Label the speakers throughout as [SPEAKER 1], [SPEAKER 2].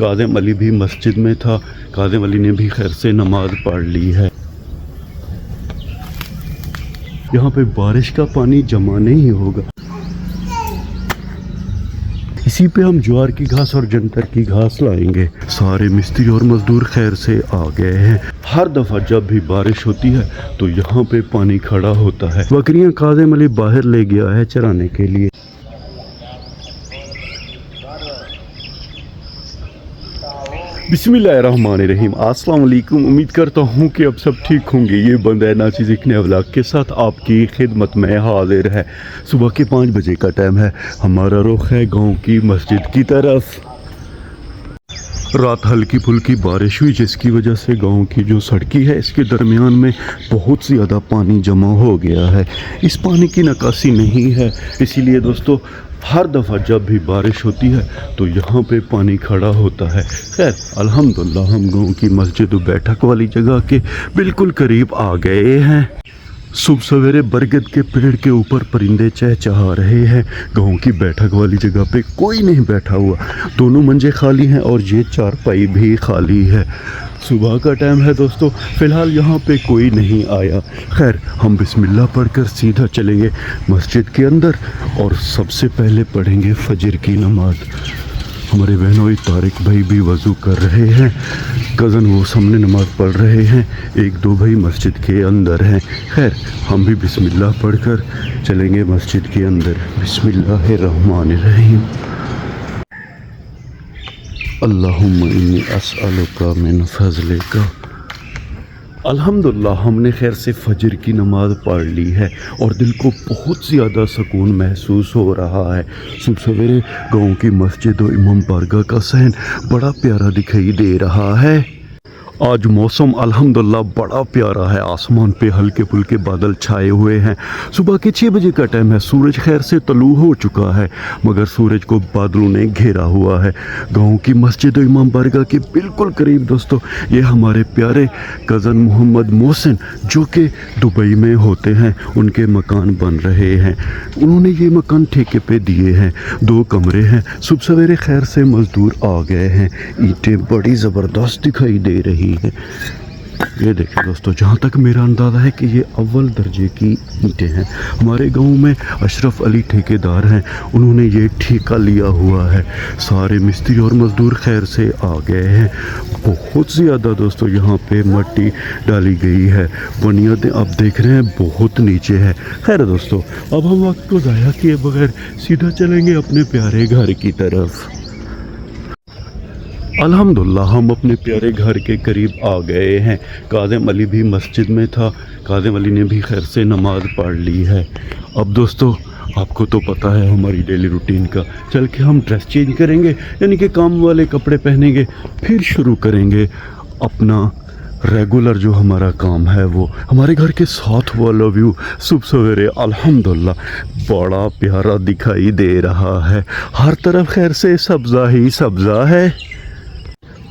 [SPEAKER 1] काज़िम अली भी मस्जिद में था। काज़िम अली ने भी खैर से नमाज पढ़ ली है। यहाँ पे बारिश का पानी जमा नहीं होगा। इसी पे हम ज्वार की घास और जंतर की घास लाएंगे। सारे मिस्त्री और मजदूर खैर से आ गए हैं। हर दफ़ा जब भी बारिश होती है तो यहाँ पे पानी खड़ा होता है। बकरियाँ काज़िम अली बाहर ले गया है चराने के लिए। बिस्मिल्लाहिर्रहमानिर्रहीम। अस्सलाम वालेकुम। उम्मीद करता हूँ कि अब सब ठीक होंगे। ये बंदा है नाचीज़ एक नए व्लॉग के साथ आपकी खिदमत में हाजिर है। सुबह के 5 बजे का टाइम है। हमारा रुख है गांव की मस्जिद की तरफ। रात हल्की फुल्की बारिश हुई जिसकी वजह से गांव की जो सड़की है इसके दरमियान में बहुत ज़्यादा पानी जमा हो गया है। इस पानी की निकासी नहीं है, इसीलिए दोस्तों हर दफ़ा जब भी बारिश होती है तो यहाँ पे पानी खड़ा होता है। खैर अल्हम्दुलिल्लाह हम गाँव की मस्जिद बैठक वाली जगह के बिल्कुल करीब आ गए हैं। सुबह सवेरे बरगद के पेड़ के ऊपर परिंदे चहचहा रहे हैं। गाँव की बैठक वाली जगह पे कोई नहीं बैठा हुआ, दोनों मंजे खाली हैं और ये चारपाई भी खाली है। सुबह का टाइम है दोस्तों, फ़िलहाल यहाँ पे कोई नहीं आया। खैर हम बिस्मिल्लाह पढ़कर सीधा चलेंगे मस्जिद के अंदर और सबसे पहले पढ़ेंगे फजर की नमाज। हमारे बहनोई तारिक भाई भी वज़ू कर रहे हैं, कज़न वो सामने नमाज़ पढ़ रहे हैं, 1-2 भाई मस्जिद के अंदर हैं। खैर हम भी बिस्मिल्लाह पढ़कर चलेंगे मस्जिद के अंदर। बिस्मिल्लाहिर्रहमानिर्रहीम। अल्लाहुम्मा इन्नी अस्अलुका मिन फ़ज़लिका। अल्हम्दुलिल्लाह हमने खैर से फजर की नमाज़ पढ़ ली है और दिल को बहुत ज़्यादा सुकून महसूस हो रहा है। सुबह सवेरे गाँव की मस्जिद और इमाम बारगाह का सहन बड़ा प्यारा दिखाई दे रहा है। आज मौसम अल्हम्दुलिल्लाह बड़ा प्यारा है। आसमान पे हल्के फुल्के बादल छाए हुए हैं। सुबह के 6 बजे का टाइम है। सूरज खैर से तलू हो चुका है मगर सूरज को बादलों ने घेरा हुआ है। गांव की मस्जिद और इमाम बारगाह के बिल्कुल करीब दोस्तों ये हमारे प्यारे कज़न मोहम्मद मोहसिन जो कि दुबई में होते हैं, उनके मकान बन रहे हैं। उन्होंने ये मकान ठेके पे दिए हैं, 2 कमरे हैं। सुबह सवेरे खैर से मज़दूर आ गए हैं। ईंटें बड़ी ज़बरदस्त दिखाई दे रही है। ये देखिए दोस्तों, जहाँ तक मेरा अंदाज़ा है कि ये अव्वल दर्जे की ईंटें हैं। हमारे गांव में अशरफ अली ठेकेदार हैं, उन्होंने ये ठेका लिया हुआ है। सारे मिस्त्री और मज़दूर खैर से आ गए हैं। बहुत ज़्यादा दोस्तों यहाँ पे मिट्टी डाली गई है। बुनियादें आप देख रहे हैं बहुत नीचे है। खैर दोस्तों अब हम वक्त को ज़ाया किए बगैर सीधा चलेंगे अपने प्यारे घर की तरफ। अल्हम्दुलिल्लाह हम अपने प्यारे घर के करीब आ गए हैं। काज़िम अली भी मस्जिद में था। काज़िम अली ने भी खैर से नमाज पढ़ ली है। अब दोस्तों आपको तो पता है हमारी डेली रूटीन का, चल के हम ड्रेस चेंज करेंगे यानी कि काम वाले कपड़े पहनेंगे, फिर शुरू करेंगे अपना रेगुलर जो हमारा काम है वो। हमारे घर के साथ वाला व्यू सुबह सवेरे अल्हम्दुलिल्लाह बड़ा प्यारा दिखाई दे रहा है। हर तरफ खैर से सब्ज़ा ही सब्ज़ा है।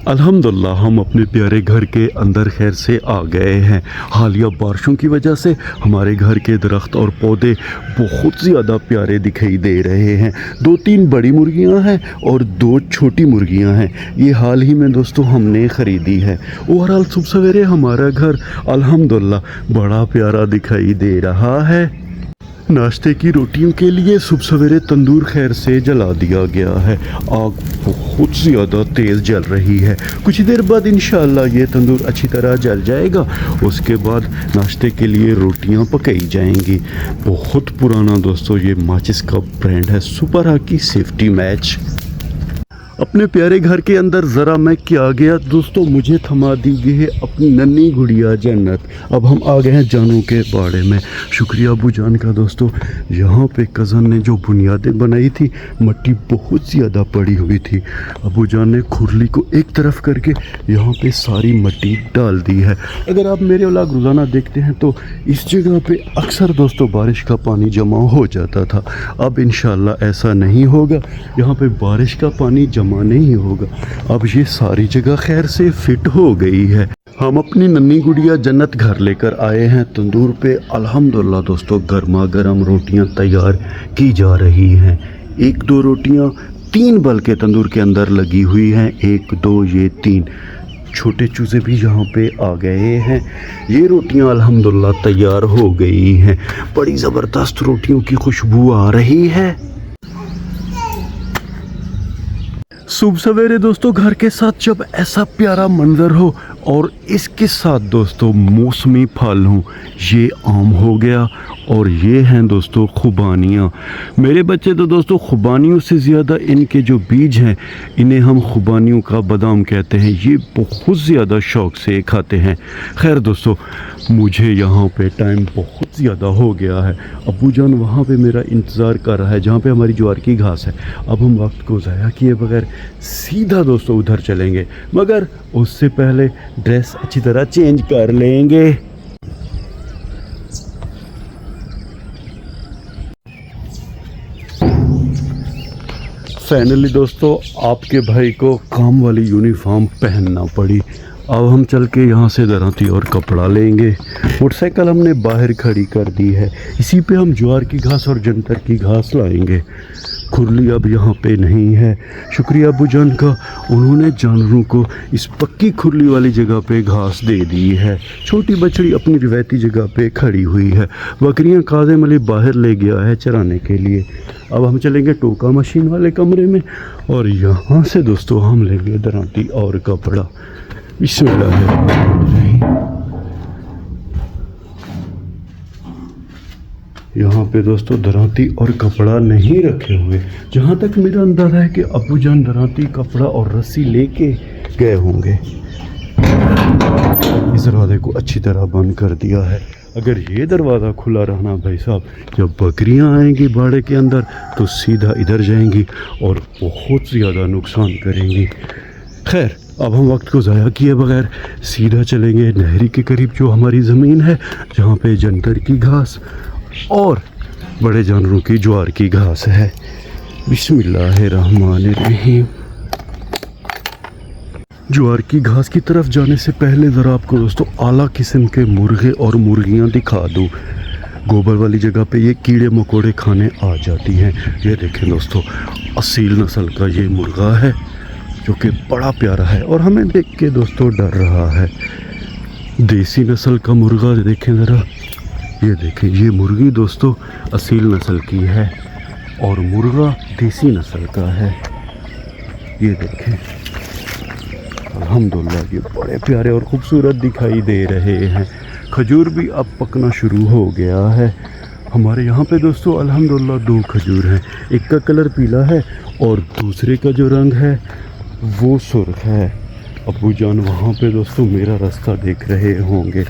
[SPEAKER 1] अल्हम्दुलिल्लाह हम अपने प्यारे घर के अंदर खैर से आ गए हैं। हालिया बारिशों की वजह से हमारे घर के दरख्त और पौधे बहुत ज़्यादा प्यारे दिखाई दे रहे हैं। 2-3 बड़ी मुर्गियां हैं और 2 छोटी मुर्गियां हैं। ये हाल ही में दोस्तों हमने ख़रीदी है। ओवरऑल सुबह सवेरे हमारा घर अल्हम्दुलिल्लाह बड़ा प्यारा दिखाई दे रहा है। नाश्ते की रोटियों के लिए सुबह सवेरे तंदूर खैर से जला दिया गया है। आग बहुत ज़्यादा तेज़ जल रही है। कुछ देर बाद इंशाअल्लाह ये तंदूर अच्छी तरह जल जाएगा। उसके बाद नाश्ते के लिए रोटियां पकाई जाएंगी। बहुत पुराना दोस्तों ये माचिस का ब्रांड है सुपर हाकी सेफ्टी मैच। अपने प्यारे घर के अंदर ज़रा मैं क्या गया दोस्तों, मुझे थमा दी गई है अपनी नन्ही गुड़िया जन्नत। अब हम आ गए हैं जानू के बाड़े में। शुक्रिया अबू जान का दोस्तों, यहाँ पे कज़न ने जो बुनियादें बनाई थी मिट्टी बहुत ज़्यादा पड़ी हुई थी। अबू जान ने खुरली को एक तरफ करके यहाँ पे सारी मिट्टी डाल दी है। अगर आप मेरे व्लॉग रोज़ाना देखते हैं तो इस जगह पे अक्सर दोस्तों बारिश का पानी जमा हो जाता था। अब इंशाअल्लाह ऐसा नहीं होगा, यहाँ पे बारिश का पानी जमा नहीं होगा। अब ये सारी जगह खैर से फिट हो गई है। हम अपनी नन्ही गुड़िया जन्नत घर लेकर आए हैं। तंदूर पे अल्हम्दुलिल्लाह दोस्तों गर्मा गर्म रोटियां तैयार की जा रही हैं। 1-2 रोटियां 3 बल के तंदूर के अंदर लगी हुई हैं। 1 2 ये 3 छोटे चूज़े भी यहाँ पे आ गए हैं। ये रोटियाँ अल्हम्दुलिल्लाह तैयार हो गई हैं। बड़ी ज़बरदस्त रोटियों की खुशबू आ रही है। सुबह सवेरे दोस्तों घर के साथ जब ऐसा प्यारा मंजर हो और इसके साथ दोस्तों मौसमी फल हों, ये आम हो गया और ये हैं दोस्तों खुबानियाँ। मेरे बच्चे तो दोस्तों खुबानियों से ज़्यादा इनके जो बीज हैं इन्हें हम खुबानियों का बादाम कहते हैं। ये बहुत ज़्यादा शौक़ से खाते हैं। खैर दोस्तों मुझे यहाँ पे टाइम बहुत ज़्यादा हो गया है। अब्बू जान वहाँ पे मेरा इंतज़ार कर रहा है जहाँ पे हमारी ज्वार की घास है। अब हम वक्त को ज़ाया किए बगैर सीधा दोस्तों उधर चलेंगे, मगर उससे पहले ड्रेस अच्छी तरह चेंज कर लेंगे। फाइनली दोस्तों आपके भाई को काम वाली यूनिफॉर्म पहनना पड़ी। अब हम चल के यहाँ से दराती और कपड़ा लेंगे। मोटरसाइकिल हमने बाहर खड़ी कर दी है, इसी पे हम ज्वार की घास और जंतर की घास लाएंगे। खुरली अब यहाँ पे नहीं है। शुक्रिया अब्बू जान का, उन्होंने जानवरों को इस पक्की खुरली वाली जगह पे घास दे दी है। छोटी बछड़ी अपनी रिवायती जगह पे खड़ी हुई है। बकरियाँ काज़िम अली बाहर ले गया है चराने के लिए। अब हम चलेंगे टोका मशीन वाले कमरे में और यहाँ से दोस्तों हम लेंगे दराती और कपड़ा। बिस्मिल्लाह। यहाँ पे दोस्तों दराती और कपड़ा नहीं रखे हुए। जहाँ तक मेरा अंदाज़ा है कि अब्बू जान दराती कपड़ा और रस्सी लेके गए होंगे। इस दरवाजे को अच्छी तरह बंद कर दिया है। अगर ये दरवाज़ा खुला रहना भाई साहब, जब बकरियां आएंगी बाड़े के अंदर तो सीधा इधर जाएंगी और बहुत ज़्यादा नुकसान करेंगी। खैर अब हम वक्त को ज़ाया किए बगैर सीधा चलेंगे नहरी के करीब जो हमारी ज़मीन है, जहाँ पे जंतर की घास और बड़े जानवरों की ज्वार की घास है। बिस्मिल्लाहिर्रहमानिर्रहीम। ज्वार की घास की तरफ जाने से पहले ज़रा आपको दोस्तों आला किस्म के मुर्गे और मुर्गियां दिखा दूँ। गोबर वाली जगह पे ये कीड़े मकोड़े खाने आ जाती हैं। ये देखें दोस्तों असील नस्ल का ये मुर्गा है जो कि बड़ा प्यारा है और हमें देख के दोस्तों डर रहा है। देसी नस्ल का मुर्गा देखें ज़रा, ये देखें ये मुर्गी दोस्तों असील नस्ल की है और मुर्गा देसी नस्ल का है। ये देखें अल्हम्दुलिल्लाह ये बड़े प्यारे और ख़ूबसूरत दिखाई दे रहे हैं। खजूर भी अब पकना शुरू हो गया है हमारे यहाँ पे दोस्तों। अल्हम्दुलिल्लाह 2 खजूर हैं, एक का कलर पीला है और दूसरे का जो रंग है वो सुर्ख है। अब्बू जान वहाँ पे दोस्तों मेरा रास्ता देख रहे होंगे।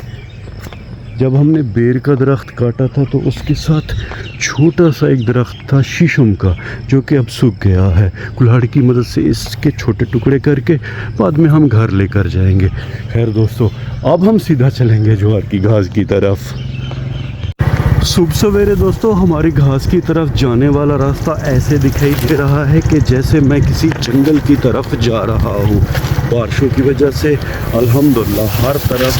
[SPEAKER 1] जब हमने बेर का दरख्त काटा था तो उसके साथ छोटा सा एक दरख्त था शीशम का जो कि अब सूख गया है। कुल्हाड़ी की मदद से इसके छोटे टुकड़े करके बाद में हम घर लेकर जाएंगे। खैर दोस्तों अब हम सीधा चलेंगे ज्वार की घास की तरफ। सुबह सवेरे दोस्तों हमारी घास की तरफ जाने वाला रास्ता ऐसे दिखाई दे रहा है कि जैसे मैं किसी जंगल की तरफ जा रहा हूँ। बारिशों की वजह से अल्हम्दुलिल्लाह हर तरफ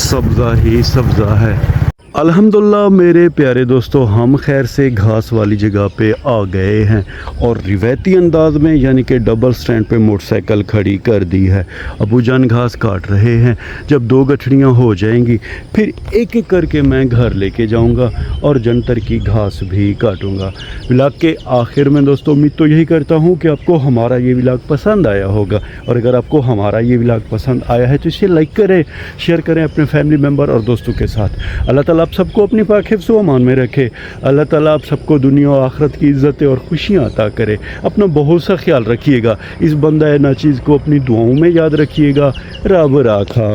[SPEAKER 1] सब्ज़ा ही सब्ज़ा है। अल्हम्दुलिल्लाह मेरे प्यारे दोस्तों हम खैर से घास वाली जगह पे आ गए हैं और रिवायती अंदाज में यानी कि डबल स्टैंड पे मोटरसाइकिल खड़ी कर दी है। अब्बू जान घास काट रहे हैं। जब 2 गठड़ियाँ हो जाएंगी फिर एक एक करके मैं घर लेके जाऊंगा और जंतर की घास भी काटूंगा। व्लॉग के आखिर में दोस्तों उम्मीद तो यही करता हूँ कि आपको हमारा ये व्लॉग पसंद आया होगा और अगर आपको हमारा ये व्लॉग पसंद आया है तो इसे लाइक करें, शेयर करें अपने फैमिली मेम्बर और दोस्तों के साथ। अल्लाह ताला आप सबको अपनी पाक हिफ्ज़ व अमान में रखे। अल्लाह ताला आप सबको दुनिया और आखिरत की इज़्ज़तें और खुशियाँ अता करे। अपना बहुत सा ख्याल रखिएगा। इस बंदा नाचीज़ को अपनी दुआओं में याद रखिएगा। रब राखा।